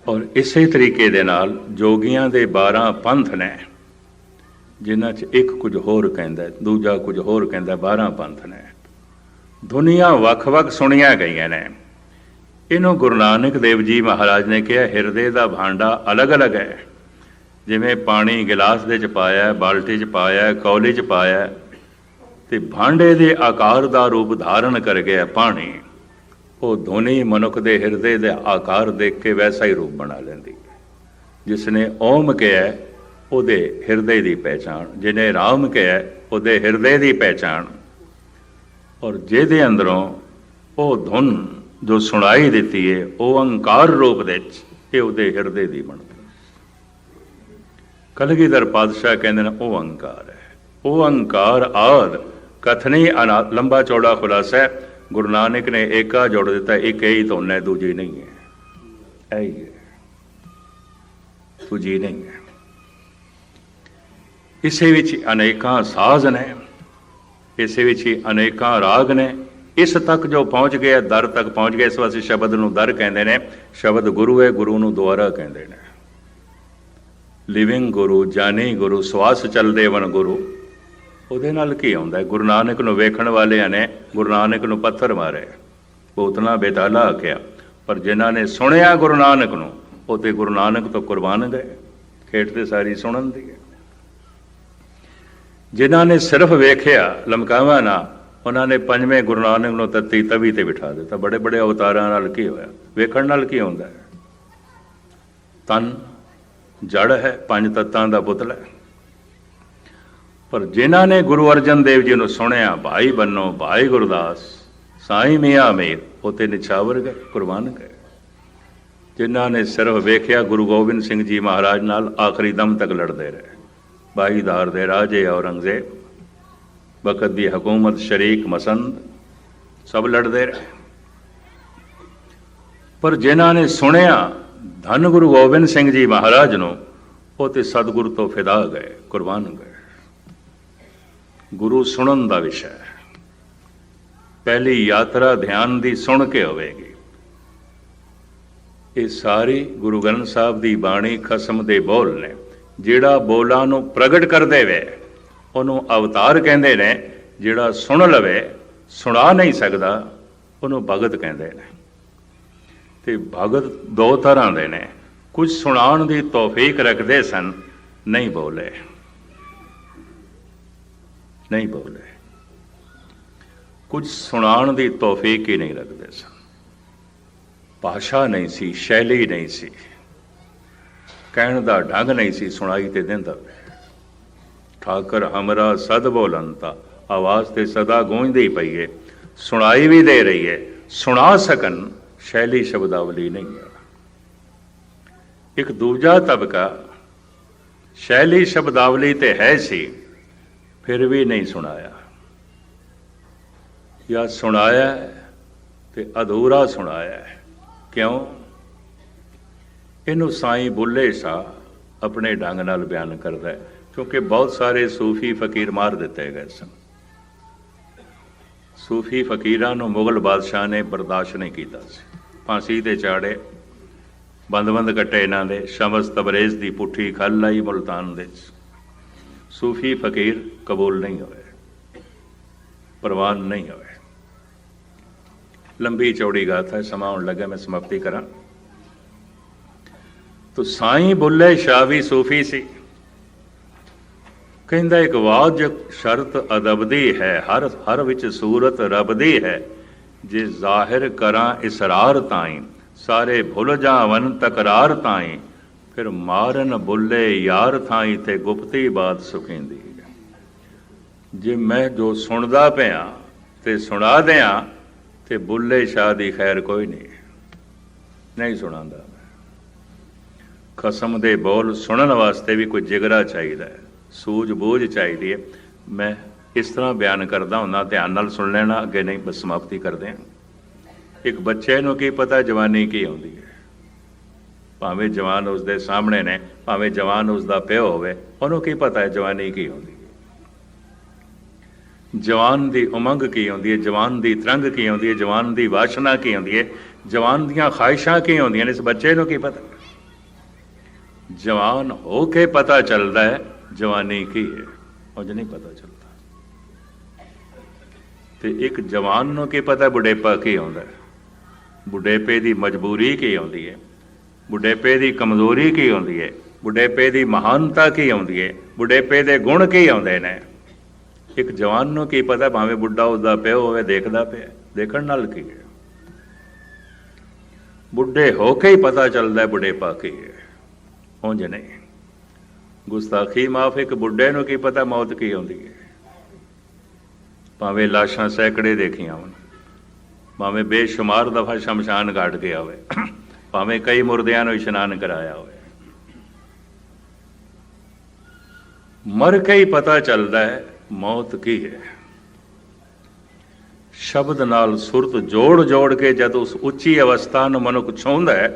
और इसे तरीके दे नाल जोगियां दे 12 पंथ ने, जिन्हां च एक कुछ होर कहंदा, दूजा कुछ होर कहंदा, 12 पंथ ने। दुनिया वख-वख सुनिया गईयां ने। इन्हों गुरु नानक देव जी महाराज ने कहा हिरदे का भांडा अलग अलग है। जिमें पानी गिलास दे च पाया, बाल्टी च पाया, कौली च पाया, तो भांडे के आकार का रूप धारण कर गया पानी, वो धुनी मनुख के हिरदे के आकार देख के वैसा ही रूप बना लेंदी है। जिसने ओम कहा उहदे हिरदे की पहचान, जिन्हें राम कहा उहदे हिरदे की पहचान, और जिहदे अंदरों वो धुन जो सुनाई दी है वो अंकार रूप दे उहदे हिरदे की बनती। कलगीधर पातशाह कहते हैं वो अंकार है, वो अंकार आद कथनी लंबा चौड़ा खुलासा है। गुरु नानक ने एका जोड़ दिता, एक यही तो है, दूजी नहीं है, यही है, दूजी नहीं है। इसे विच अनेकां साज ने, इसे विच अनेकां राग ने। इस तक जो पहुँच गया, दर तक पहुँच गया। इस वास्ते शब्द नूं दर कहते हैं। शब्द गुरु है, गुरु नूं द्वारा कहते हैं। लिविंग गुरु, जानी गुरु, श्वास चलदे वन गुरु। ਉਹਦੇ ਨਾਲ ਕੀ ਆਉਂਦਾ? गुरु नानक ਨੂੰ ਵੇਖਣ ਵਾਲਿਆਂ ਨੇ गुरु नानक ਨੂੰ पत्थर मारे, ਭੂਤਨਾ ਬੇਤਾਲਾ ਆਖਿਆ, पर जिन्हों ने सुनिया गुरु नानक ਨੂੰ ਉਹ ਤੇ गुरु नानक तो कुर्बान गए। खेट तो सारी सुनन दी है। जिन्हों ने सिर्फ वेख्या लमकावा ना, उन्होंने पंजवें गुरु नानक ਨੂੰ तत्ती तवी ते बिठा दिता। बड़े बड़े अवतारां नाल की होया? वेखण नाल की होंदा है? तन जड़ है, पंज तत्तां दा पुतला है। पर जिन्हों ने गुरु अर्जन देव जी ने सुनिया, भाई बनो, भाई गुरदास, साई मियाँ मीर, उते निछावर गए, कुर्बान गए। जिन्हों ने सिर्फ वेख्या गुरु गोबिंद सिंह जी महाराज नाल आखिरी दम तक लड़ते रहे। भाईदार दे राजे औरंगजेब, बखत दी हुकूमत शरीक मसंद, सब लड़ते रहे। पर जिन्हों ने सुनिया धन गुरु गोबिंद सिंह जी महाराज नूं, वो ते सतगुरु तो फिदा गए, कुर्बान गए। गुरु सुनन दा विषय है। पहली यात्रा ध्यान दी सुन के होवेगी। ये सारी गुरु ग्रंथ साहब दी बाणी खसम दे बोल ने। जिहड़ा बोलां नूं प्रगट कर देवे उहनूं अवतार कहंदे ने। जिहड़ा सुन लवे, सुना नहीं सकदा, उहनूं भगत कहंदे ने। ते भगत दो तरह दे ने। कुछ सुनाण दी तौफीक रखदे सन, नहीं बोले, नहीं बोले। कुछ सुनाण दी तौफीक ही नहीं रखते सन। भाषा नहीं सी, शैली नहीं सी, कहण दा ढंग नहीं सी, सुनाई ते दिंदा। ठाकर हमरा सद बोलनता, आवाज़ ते सदा गूंजदी ही पई है, सुनाई भी दे रही है। सुना सकन शैली शब्दावली नहीं है। एक दूजा तबका शैली शब्दावली ते है सी, फिर भी नहीं सुनाया, या सुनाया तो अधूरा सुनाया है। क्यों? इनू साईं बुल्ले शाह अपने ढंग नाल बयान करता है। क्योंकि बहुत सारे सूफी फकीर मार दिते गए सन। सूफी फकीरां नूं मुगल बादशाह ने बर्दाश्त नहीं किया, फांसी ते चाड़े, बंद बंद कट्टे इन्हां दे, शमस तबरेज़ दी पुठी खल लाई मुल्तान दे। सूफी फकीर कबूल नहीं होए, प्रवान नहीं होए। लंबी चौड़ी गाथा है, समा होने लगा, मैं समाप्ति करा। तो साईं बुल्ले शाह भी सूफी सी। कहंदा एक वाज शर्त अदब दी है, हर हर विच सूरत रब दी है। जे जाहिर करां इसरार ताईं, सारे भुल जावन तकरार ताईं। फिर मारन बुल्ले यार थाई ते गुप्ती बात सुखेंदी। जे मैं जो सुनदा पिया ते सुना दियां ते बुल्ले शाह दी खैर कोई नहीं, नहीं सुनांदा। खसम दे बोल सुनन वास्ते भी कोई जिगरा चाहिए, सूझबूझ चाहिए है। मैं इस तरह बयान करदा हुंदा, ध्यान नाल सुन लेना, अगे नहीं बस समाप्ति करदे हां। एक बच्चे नूं की पता जवानी की आउंदी है? भावें जवान उसके सामने ने, भावें जवान उसका प्यो होवे, उन्होंने की पता है जवानी की होंदी है? जवान की उमंग की होंदी है, जवान की तरंग की होंदी है, जवान की वासना की होंदी है, जवान दियां ख्वाहिशां की होंदियां ने। इस बच्चे नूं की पता? जवान हो के पता चलता है जवानी की है, उंज नहीं पता चलता। तो एक जवान नूं की पता बुढ़ेपा की आउंदा है, बुढ़ेपे की मजबूरी की आउंदी है, बुढ़ेपे की कमजोरी की आउंदी है, बुढ़ेपे की महानता की आउंदी है, बुढ़ेपे के गुण की आउंदे ने। एक जवान नूं की पता भावें बुढ़ा उसका प्यो होवे देखदा पिया, देखण नाल की है। बुढ़े हो के ही पता चलता है बुढ़ेपा की है, उंज नहीं। गुस्ताखी माफ, एक बुढ़े नूं की पता मौत की आउंदी है। भावें लाशां सैकड़े देखियां होण, भावें बेशुमार दफा शमशान घाट गया होवे, भावें कई मुर्दियां नूं इशनान कराया होवे, मर के ही पता चलता है मौत की है। शब्द नाल सुरत जोड़ जोड़ के जब उस उच्ची अवस्था नूं मनुख छूंदा है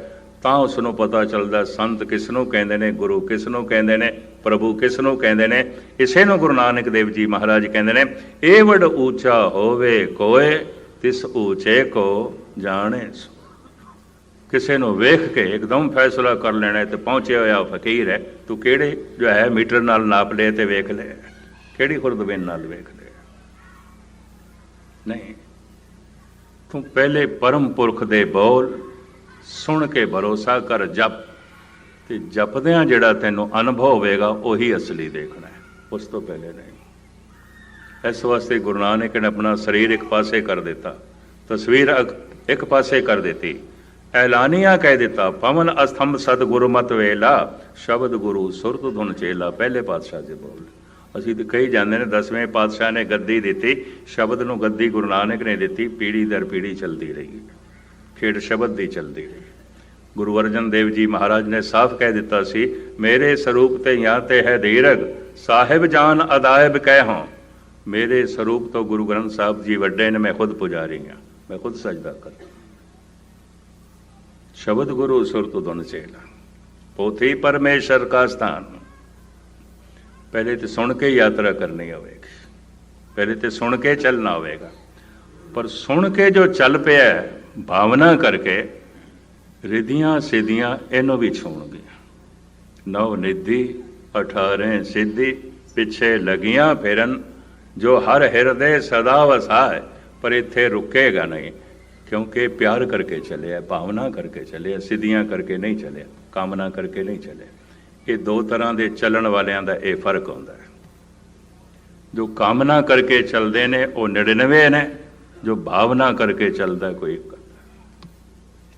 तां उसनूं पता चलदा संत किसनूं कहंदे ने, गुरु किसनूं कहंदे ने, प्रभु किसनूं कहंदे ने। इसे नूं गुरु नानक देव जी महाराज कहंदे ने, एवड ऊंचा होवे कोय तिस ऊंचे को जाने सो। किसी नूं वेख के एकदम फैसला कर लेना तो पहुंचे होया फकीर है, तू किहड़े जो है मीटर नाल नाप ले ते वेख ले, किहड़ी खुरदबीन नाल वेख ले। नहीं, तू पहले परम पुरख दे बोल सुन के भरोसा कर जप, ते जपदियां जिहड़ा तैनूं अनुभव होवेगा उही असली देखना है, उस तो पहले नहीं। इस वास्ते गुरु नानक ने अपना शरीर एक पासे कर दिता, तस्वीर एक पासे कर दी, ऐलानिया कह दिता, पवन अस्तंभ सतगुरु मत वेला, शब्द गुरु सुरत धुन चेला। पहले पातशाह जी बोल, ਅਸੀਂ तो कही जाते हैं 10वें पातशाह ने गद्दी दी, शब्द नूं गद्दी गुरु नानक ने दी, पीढ़ी दर पीढ़ी चलती रही, खेड शब्द की चलती रही। गुरु अर्जन देव जी महाराज ने साफ कह दिता सी, मेरे स्वरूप ते यहाँ ते है दीरग, साहिब जान अदायब कह हों। मेरे स्वरूप तो गुरु ग्रंथ साहब जी वड्डे ने, मैं खुद पुजारी हाँ, मैं खुद सजदा कर। शब्द गुरु सुरत धुन चेला, पोथी परमेश्वर का स्थान। पहले तो सुन के यात्रा करनी होगी, पहले तो सुन के चलना होगा, पर सुन के जो चल पिया भावना करके रिधियां सिद्धियां इनों भी छूणगियां। 9 निधि 18 सिद्धि पिछे लगियां फिरन, जो हर हिरदे सदा वसाए, पर इत्थे रुकेगा नहीं, क्योंकि प्यार करके चले, भावना करके चले, सिद्धियां करके नहीं चले, कामना करके नहीं चले। ये 2 तरह के चलन वालियां दा ये फर्क होता है। जो कामना करके चलते हैं वो 99 ने, जो भावना करके चलता कोई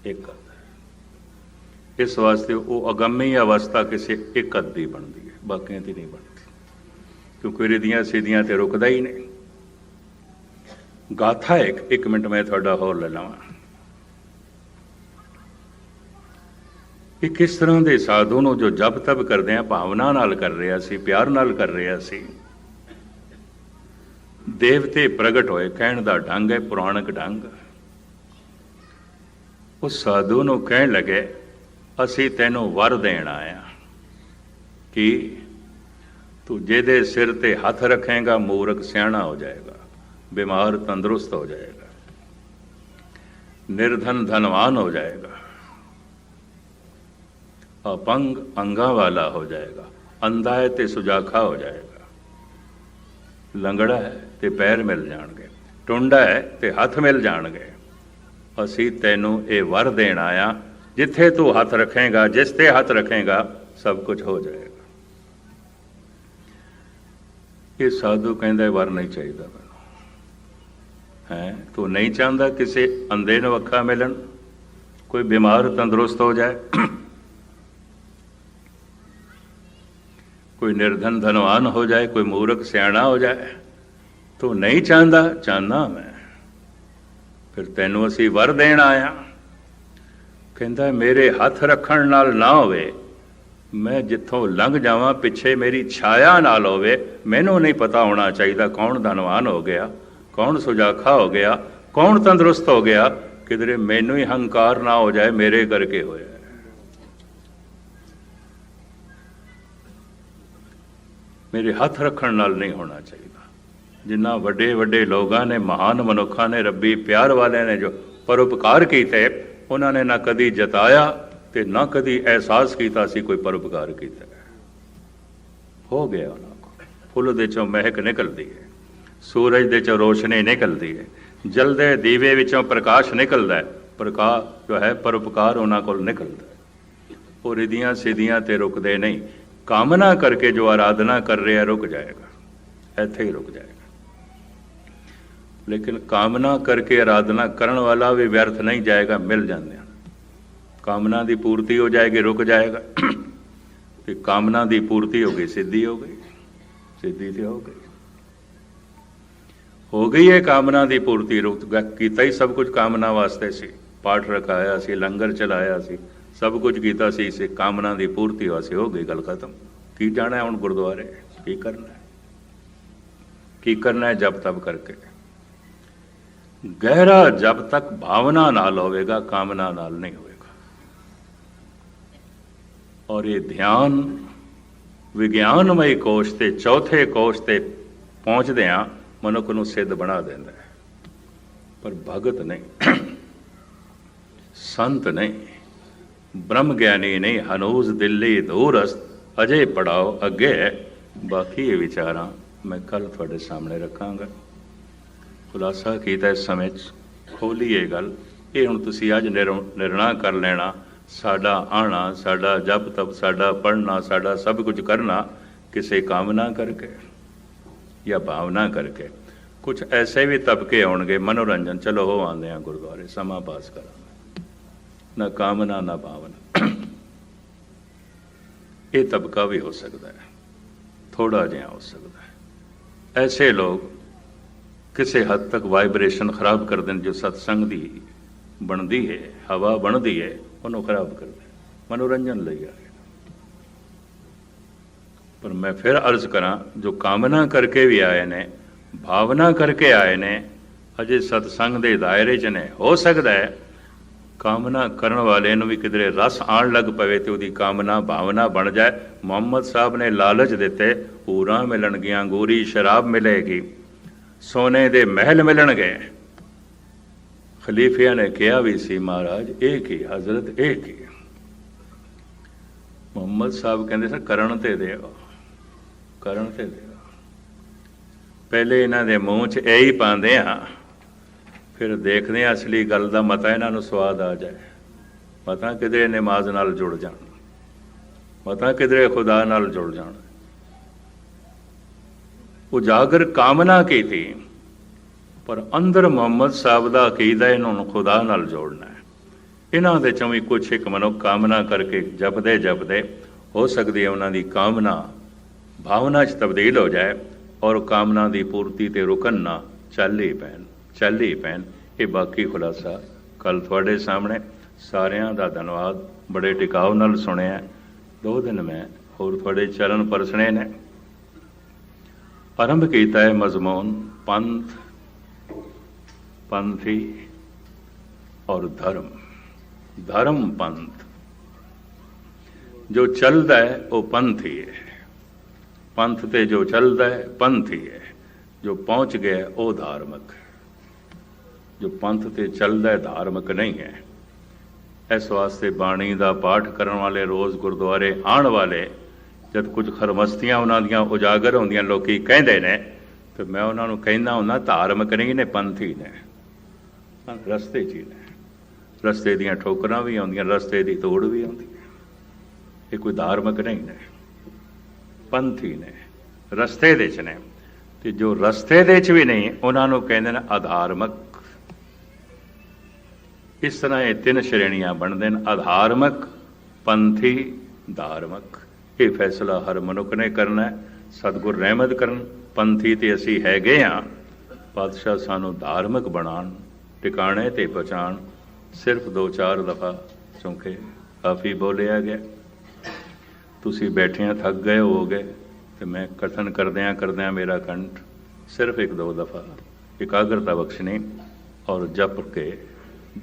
एक। इस वास्ते वो अगम्य अवस्था किसी एक अद्धी बनती है, बाकियां की नहीं बनती, क्योंकि रिधियां सीधियां तो रुकदा ही नहीं। गाथा एक मिनट मैं थोड़ा होर ले लवां। कि किस तरह के साधु नूं जो जप तप करदे हैं भावना नाल कर रहा सी, प्यार नाल कर रहा सी। देवते प्रगट होए, कहण दा ढंग है पुराणक ढंग। उस साधु नूं कहण लगे, असी तैनूं वर देण आया कि तू जेदे सिर ते हथ रखेगा मूर्ख सियाणा हो जाएगा, बीमार तंदुरुस्त हो जाएगा, निर्धन धनवान हो जाएगा, अपंग अंगा वाला हो जाएगा, अंधा है तो सुजाखा हो जाएगा, लंगड़ा है तो पैर मिल जाएंगे, टुंडा है तो हथ मिल जाएंगे। असी तैनू ये वर देण आया, जिथे तू हथ रखेगा, जिस ते हथ रखेगा सब कुछ हो जाएगा। ये साधु कहता वर नहीं चाहिए मैनू, है तू नहीं चाहता किसी अंधे नूं अखा मिलन, कोई बीमार तंदुरुस्त हो जाए, कोई निर्धन धनवान हो जाए, कोई मूर्ख सियाणा हो जाए, तो नहीं चाहता। चाहना मैं, फिर तैनू असी वर देण आया। कहता मेरे हथ रखण नाल ना होवे, मैं जिथों लंघ जावां पिछे मेरी छाया नाल होवे, मैनू नहीं पता होना चाहिए कौन धनवान हो गया, कौन सुजाखा हो गया, कौन तंदुरुस्त हो गया, किधरे मैनू ही हंकार ना हो जाए मेरे करके होया। मेरे हथ रखण नाल नहीं होना चाहिए। जिन्ना वड्डे वड्डे लोगों ने, महान मनुखा ने, रब्बी प्यार वाले ने जो परोपकार किए, उन्होंने ना कदी जताया ਤੇ ਨਾ ਕਦੀ ਅਹਿਸਾਸ ਕੀਤਾ ਸੀ ਕੋਈ ਪਰਉਪਕਾਰ ਕੀਤਾ। ਹੋ ਗਿਆ ਉਹਨਾਂ ਕੋਲ। ਫੁੱਲ ਦੇ ਚੋਂ ਮਹਿਕ ਨਿਕਲਦੀ ਹੈ, ਸੂਰਜ ਦੇ ਚੋਂ ਰੋਸ਼ਨੀ ਨਿਕਲਦੀ ਹੈ, ਜਲਦੇ ਦੀਵੇ ਵਿੱਚੋਂ ਪ੍ਰਕਾਸ਼ ਨਿਕਲਦਾ ਹੈ। ਪ੍ਰਕਾਸ਼ ਜੋ ਹੈ ਪਰਉਪਕਾਰ ਉਹਨਾਂ ਕੋਲ ਨਿਕਲਦਾ ਹੈ। ਉਹ ਰਿਧੀਆਂ ਸਿੱਧੀਆਂ ਤੇ ਰੁਕਦੇ ਨਹੀਂ। ਕਾਮਨਾ ਕਰਕੇ ਜੋ ਆਰਾਧਨਾ ਕਰ ਰਿਹਾ ਰੁਕ ਜਾਏਗਾ, ਇੱਥੇ ਹੀ ਰੁਕ ਜਾਏਗਾ। ਲੇਕਿਨ ਕਾਮਨਾ ਕਰਕੇ ਆਰਾਧਨਾ ਕਰਨ ਵਾਲਾ ਵੀ ਵਿਅਰਥ ਨਹੀਂ ਜਾਏਗਾ, ਮਿਲ ਜਾਂਦੇ ਹਨ। ਕਾਮਨਾ ਦੀ ਪੂਰਤੀ ਹੋ ਜਾਏਗੀ, ਰੁਕ ਜਾਏਗਾ। ਤੇ ਕਾਮਨਾ ਦੀ ਪੂਰਤੀ ਹੋ ਗਈ, ਸਿੱਧੀ ਹੋ ਗਈ, ਸਿੱਧੀ ਤੇ ਹੋ ਗਈ ਹੈ ਕਾਮਨਾ ਦੀ ਪੂਰਤੀ। ਰੁਕ ਕੀਤਾ ਹੀ ਸਭ ਕੁਝ ਕਾਮਨਾ ਵਾਸਤੇ ਸੀ। ਪਾਠ ਰਖਾਇਆ ਸੀ, ਲੰਗਰ ਚਲਾਇਆ ਸੀ, ਸਭ ਕੁਝ ਕੀਤਾ ਸੀ ਇਸੇ ਕਾਮਨਾ ਦੀ ਪੂਰਤੀ ਵਾਸਤੇ। ਹੋ ਗਈ ਗੱਲ ਖਤਮ। ਕੀ ਜਾਣਾ ਹੁਣ ਗੁਰਦੁਆਰੇ? ਕੀ ਕਰਨਾ ਹੈ? ਕੀ ਕਰਨਾ ਹੈ? ਜਪ ਤਪ ਕਰਕੇ। ਗਹਿਰਾ ਜਬ ਤੱਕ ਭਾਵਨਾ ਨਾਲ ਹੋਵੇਗਾ, ਕਾਮਨਾ ਨਾਲ ਨਹੀਂ ਹੋਵੇਗਾ। ਔਰ ਇਹ ਧਿਆਨ ਵਿਗਿਆਨਮਈ ਕੋਸ਼ ਤੇ ਚੌਥੇ ਕੋਸ਼ ਤੇ ਪਹੁੰਚਦਿਆਂ ਮਨੁੱਖ ਨੂੰ ਸਿੱਧ ਬਣਾ ਦਿੰਦਾ ਹੈ। ਪਰ ਭਗਤ ਨਹੀਂ, ਸੰਤ ਨਹੀਂ, ਬ੍ਰਹਮ ਗਿਆਨੀ ਨਹੀਂ, ਹਨੂਜ਼ ਦਿੱਲੀ ਦੂਰਸਤ, ਅਜੇ ਪੜਾਓ ਅੱਗੇ। ਬਾਕੀ ਇਹ ਵਿਚਾਰਾਂ ਮੈਂ ਕੱਲ ਤੁਹਾਡੇ ਸਾਹਮਣੇ ਰੱਖਾਂਗਾ। ਖੁਲਾਸਾ ਕੀਤਾ ਇਸ ਸਮੇਂ 'ਚ, ਖੋਲ੍ਹੀ ਇਹ ਗੱਲ। ਇਹ ਹੁਣ ਤੁਸੀਂ ਅੱਜ ਨਿਰਣਾ ਕਰ ਲੈਣਾ। ਸਾਡਾ ਆਉਣਾ, ਸਾਡਾ ਜਪ ਤਪ, ਸਾਡਾ ਪੜ੍ਹਨਾ, ਸਾਡਾ ਸਭ ਕੁਝ ਕਰਨਾ ਕਿਸੇ ਕਾਮਨਾ ਕਰਕੇ ਜਾਂ ਭਾਵਨਾ ਕਰਕੇ। ਕੁਝ ਐਸੇ ਵੀ ਤਬਕੇ ਆਉਣਗੇ, ਮਨੋਰੰਜਨ, ਚਲੋ ਹੋ ਆਉਂਦੇ ਹਾਂ ਗੁਰਦੁਆਰੇ, ਸਮਾਂ ਪਾਸ ਕਰਾਂਗੇ, ਨਾ ਕਾਮਨਾ ਨਾ ਭਾਵਨਾ। ਇਹ ਤਬਕਾ ਵੀ ਹੋ ਸਕਦਾ ਹੈ, ਥੋੜਾ ਜਿਹਾ ਹੋ ਸਕਦਾ ਹੈ। ਐਸੇ ਲੋਕ ਕਿਸੇ ਹੱਦ ਤੱਕ ਵਾਈਬ੍ਰੇਸ਼ਨ ਖਰਾਬ ਕਰ ਦੇਣ। ਜੋ ਸਤਸੰਗ ਦੀ ਬਣਦੀ ਹੈ, ਹਵਾ ਬਣਦੀ ਹੈ, ਉਹਨੂੰ ਖਰਾਬ ਕਰਦੇ, ਮਨੋਰੰਜਨ ਲਈ ਆਏ। ਪਰ ਮੈਂ ਫਿਰ ਅਰਜ਼ ਕਰਾਂ, ਜੋ ਕਾਮਨਾ ਕਰਕੇ ਵੀ ਆਏ ਨੇ, ਭਾਵਨਾ ਕਰਕੇ ਆਏ ਨੇ, ਅਜੇ ਸਤਸੰਗ ਦੇ ਦਾਇਰੇ 'ਚ ਨੇ। ਹੋ ਸਕਦਾ ਹੈ ਕਾਮਨਾ ਕਰਨ ਵਾਲੇ ਨੂੰ ਵੀ ਕਿਧਰੇ ਰਸ ਆਉਣ ਲੱਗ ਪਵੇ ਤੇ ਉਹਦੀ ਕਾਮਨਾ ਭਾਵਨਾ ਬਣ ਜਾਏ। ਮੁਹੰਮਦ ਸਾਹਿਬ ਨੇ ਲਾਲਚ ਦਿੱਤੇ, ਹੂਰਾਂ ਮਿਲਣਗੀਆਂ, ਗੋਰੀ ਸ਼ਰਾਬ ਮਿਲੇਗੀ, ਸੋਨੇ ਦੇ ਮਹਿਲ ਮਿਲਣਗੇ। ਖਲੀਫਿਆਂ ਨੇ ਕਿਹਾ ਵੀ ਸੀ, ਮਹਾਰਾਜ ਇਹ ਕੀ, ਹਜ਼ਰਤ ਇਹ ਕੀ? ਮੁਹੰਮਦ ਸਾਹਿਬ ਕਹਿੰਦੇ ਸਰ ਕਰਨ ਤੇ ਦਿਓ, ਕਰਨ ਤੇ ਦਿਓ। ਪਹਿਲੇ ਇਹਨਾਂ ਦੇ ਮੂੰਹ 'ਚ ਇਹ ਹੀ ਪਾਉਂਦੇ ਹਾਂ, ਫਿਰ ਦੇਖਦੇ ਹਾਂ ਅਸਲੀ ਗੱਲ ਦਾ ਮਤਾ ਇਹਨਾਂ ਨੂੰ ਸਵਾਦ ਆ ਜਾਏ। ਮਤਾ ਕਿਧਰੇ ਨਮਾਜ਼ ਨਾਲ ਜੁੜ ਜਾਣ, ਮਤਾ ਕਿਧਰੇ ਖੁਦਾ ਨਾਲ ਜੁੜ ਜਾਣ। ਉਜਾਗਰ ਕਾਮਨਾ ਕੀਤੀ, ਪਰ ਅੰਦਰ ਮੁਹੰਮਦ ਸਾਹਿਬ ਦਾ ਅਕੀਦਾ ਇਹਨਾਂ ਨੂੰ ਖੁਦਾ ਨਾਲ ਜੋੜਨਾ ਹੈ। ਇਹਨਾਂ ਦੇ ਚੋਂ ਵੀ ਕੁਛ ਇੱਕ ਮਨੁੱਖ ਕਾਮਨਾ ਕਰਕੇ ਜਪਦੇ ਜਪਦੇ ਹੋ ਸਕਦੀ ਹੈ ਉਹਨਾਂ ਦੀ ਕਾਮਨਾ ਭਾਵਨਾ 'ਚ ਤਬਦੀਲ ਹੋ ਜਾਏ, ਔਰ ਕਾਮਨਾ ਦੀ ਪੂਰਤੀ ਤੇ ਰੁਕਣ ਨਾ, ਚੱਲ ਹੀ ਪੈਣ। ਇਹ ਬਾਕੀ ਖੁਲਾਸਾ ਕੱਲ ਤੁਹਾਡੇ ਸਾਹਮਣੇ। ਸਾਰਿਆਂ ਦਾ ਧੰਨਵਾਦ, ਬੜੇ ਟਿਕਾਉ ਨਾਲ ਸੁਣਿਆ। 2 ਦਿਨ ਮੈਂ ਹੋਰ ਤੁਹਾਡੇ ਚਰਨ ਪਰਸਣੇ ਨੇ। ਆਰੰਭ ਕੀਤਾ ਹੈ ਮਜ਼ਮੂਨ ਪੰਥ, ਪੰਥੀ ਔਰ ਧਰਮ। ਧਰਮ ਪੰਥ ਜੋ ਚੱਲਦਾ ਹੈ ਉਹ ਪੰਥੀ ਹੈ, ਪੰਥ ਤੇ ਜੋ ਚੱਲਦਾ ਹੈ ਪੰਥੀ ਹੈ, ਜੋ ਪਹੁੰਚ ਗਿਆ ਉਹ ਧਾਰਮਿਕ। ਜੋ ਪੰਥ ਤੇ ਚੱਲਦਾ ਹੈ ਧਾਰਮਿਕ ਨਹੀਂ ਹੈ। ਇਸ ਵਾਸਤੇ ਬਾਣੀ ਦਾ ਪਾਠ ਕਰਨ ਵਾਲੇ, ਰੋਜ਼ ਗੁਰਦੁਆਰੇ ਆਉਣ ਵਾਲੇ, ਜਦ ਕੁਝ ਖਰਮਸਤੀਆਂ ਉਹਨਾਂ ਦੀਆਂ ਉਜਾਗਰ ਹੁੰਦੀਆਂ ਲੋਕੀ ਕਹਿੰਦੇ ਨੇ, ਤੇ ਮੈਂ ਉਹਨਾਂ ਨੂੰ ਕਹਿੰਦਾ ਹੁੰਦਾ ਧਾਰਮਿਕ ਨਹੀਂ ਨੇ, ਪੰਥੀ ਨੇ। ਰਸਤੇ 'ਚ ਹੀ ਨੇ, ਰਸਤੇ ਦੀਆਂ ਠੋਕਰਾਂ ਵੀ ਆਉਂਦੀਆਂ, ਰਸਤੇ ਦੀ ਤੋੜ ਵੀ ਆਉਂਦੀ ਹੈ। ਇਹ ਕੋਈ ਧਾਰਮਿਕ ਨਹੀਂ ਨੇ, ਪੰਥੀ ਨੇ, ਰਸਤੇ ਦੇ 'ਚ ਨੇ। ਤੇ ਜੋ ਰਸਤੇ ਦੇ 'ਚ ਵੀ ਨਹੀਂ, ਉਹਨਾਂ ਨੂੰ ਕਹਿੰਦੇ ਨੇ ਅਧਾਰਮਿਕ। ਇਸ ਤਰ੍ਹਾਂ ਇਹ 3 ਸ਼੍ਰੇਣੀਆਂ ਬਣਦੇ ਨੇ, ਅਧਾਰਮਿਕ, ਪੰਥੀ, ਧਾਰਮਿਕ। ਇਹ ਫੈਸਲਾ ਹਰ ਮਨੁੱਖ ਨੇ ਕਰਨਾ ਹੈ। ਸਤਿਗੁਰ ਰਹਿਮਤ ਕਰਨ, ਪੰਥੀ ਤੇ ਅਸੀਂ ਹੈਗੇ ਹਾਂ, ਪਾਤਸ਼ਾਹ ਸਾਨੂੰ ਧਾਰਮਿਕ ਬਣਾਉਣ, ਟਿਕਾਣੇ ਤੇ ਪਹੁੰਚਾਉਣ। ਸਿਰਫ 2-4 ਦਫਾ ਚੌਂਕੇ ਕਾਫੀ ਬੋਲਿਆ ਗਿਆ। ਤੁਸੀਂ ਬੈਠਿਆਂ ਥੱਕ ਗਏ ਹੋਵੋਗੇ, ਤੇ ਮੈਂ ਕਥਨ ਕਰਦਿਆਂ ਮੇਰਾ ਕੰਠ ਸਿਰਫ 1-2 ਦਫਾ ਇਕਾਗਰਤਾ ਬਖਸ਼ਣੀ ਔਰ ਜਪ ਕੇ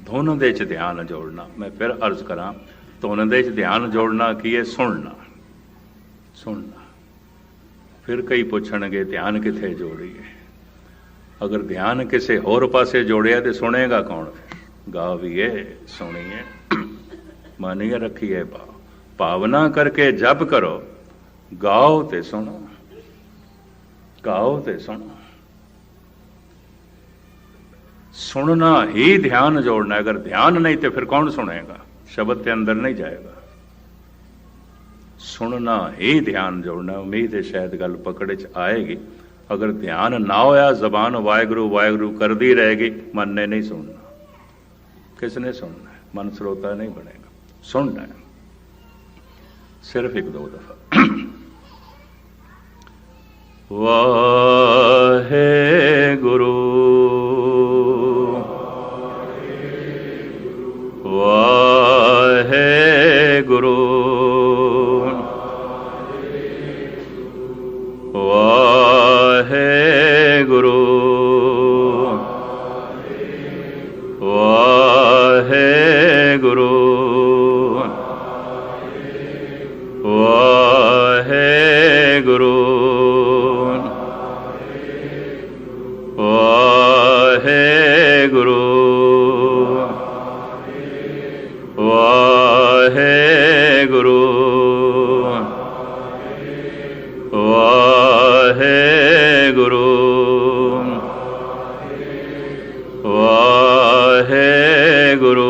ਧੁਨ ਦੇ 'ਚ ਧਿਆਨ ਜੋੜਨਾ। ਮੈਂ ਫਿਰ ਅਰਜ਼ ਕਰਾਂ, ਧੁਨ ਦੇ 'ਚ ਧਿਆਨ ਜੋੜਨਾ ਕੀ ਹੈ? ਸੁਣਨਾ। ਫਿਰ ਕਈ ਪੁੱਛਣਗੇ ਧਿਆਨ ਕਿੱਥੇ ਜੋੜੀਏ? ਅਗਰ ਧਿਆਨ ਕਿਸੇ ਹੋਰ ਪਾਸੇ ਜੋੜਿਆ ਤੇ ਸੁਣੇਗਾ ਕੌਣ? ਫਿਰ ਗਾਵੀਏ, ਸੁਣੀਏ। मानिए रखिए भाव, भावना करके जप करो, गाओ ते सुनो, गाओ ते सुनो। सुनना ही ध्यान जोड़ना, अगर ध्यान नहीं तो फिर कौन सुनेगा, शब्द के अंदर नहीं जाएगा। सुनना ही ध्यान जोड़ना। उम्मीद है शायद गल पकड़ च आएगी। अगर ध्यान ना होया, जबान वाहगुरू वाहगुरू करती रहेगी, मन ने नहीं सुनना। किसने सुनना है? मन श्रोता नहीं बनेगा। सुनना है सिर्फ एक दो दफा। वाहे गुरु वाहे गुरु वाहे गुरु वाहे गुरु वाहे गुरु वाहे गुरु वाहे गुरु वाहे गुरु वाहे गुरु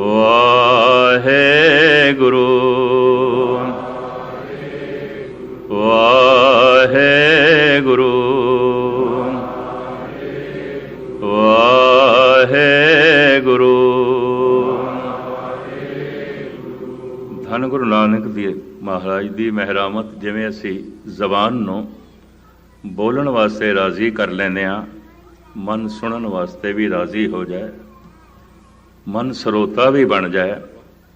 वाहे गुरु वाहे गुरु वाहे गुरु। धन गुरु नानक दी महाराज दी मेहरामत, जिवें असी जबान नूं बोलण वास्ते राजी कर लैंदे आ, मन सुनन वास्ते भी राजी हो जाए, मन ਸਰੋਤਾ भी बन जाए,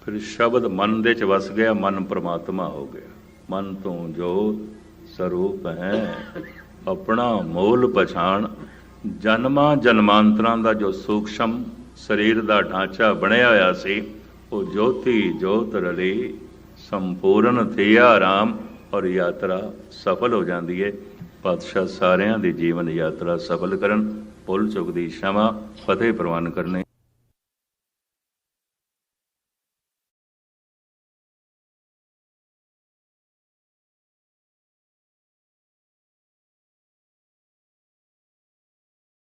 फिर शब्द मन दे च वस गया, मन परमात्मा हो गया। मन तू जोत स्वरूप है, अपना मोल पछाण। जन्मां जन्मांतरां दा जो सूक्ष्म शरीर दा ढांचा बनया होया सी, वो ज्योति जोत रली संपूर्ण थिया राम, और यात्रा सफल हो जाती है। पातशाह सारियां दी जीवन यात्रा सफल करन। भुल चुक दी क्षमा, फतेह प्रवान करने।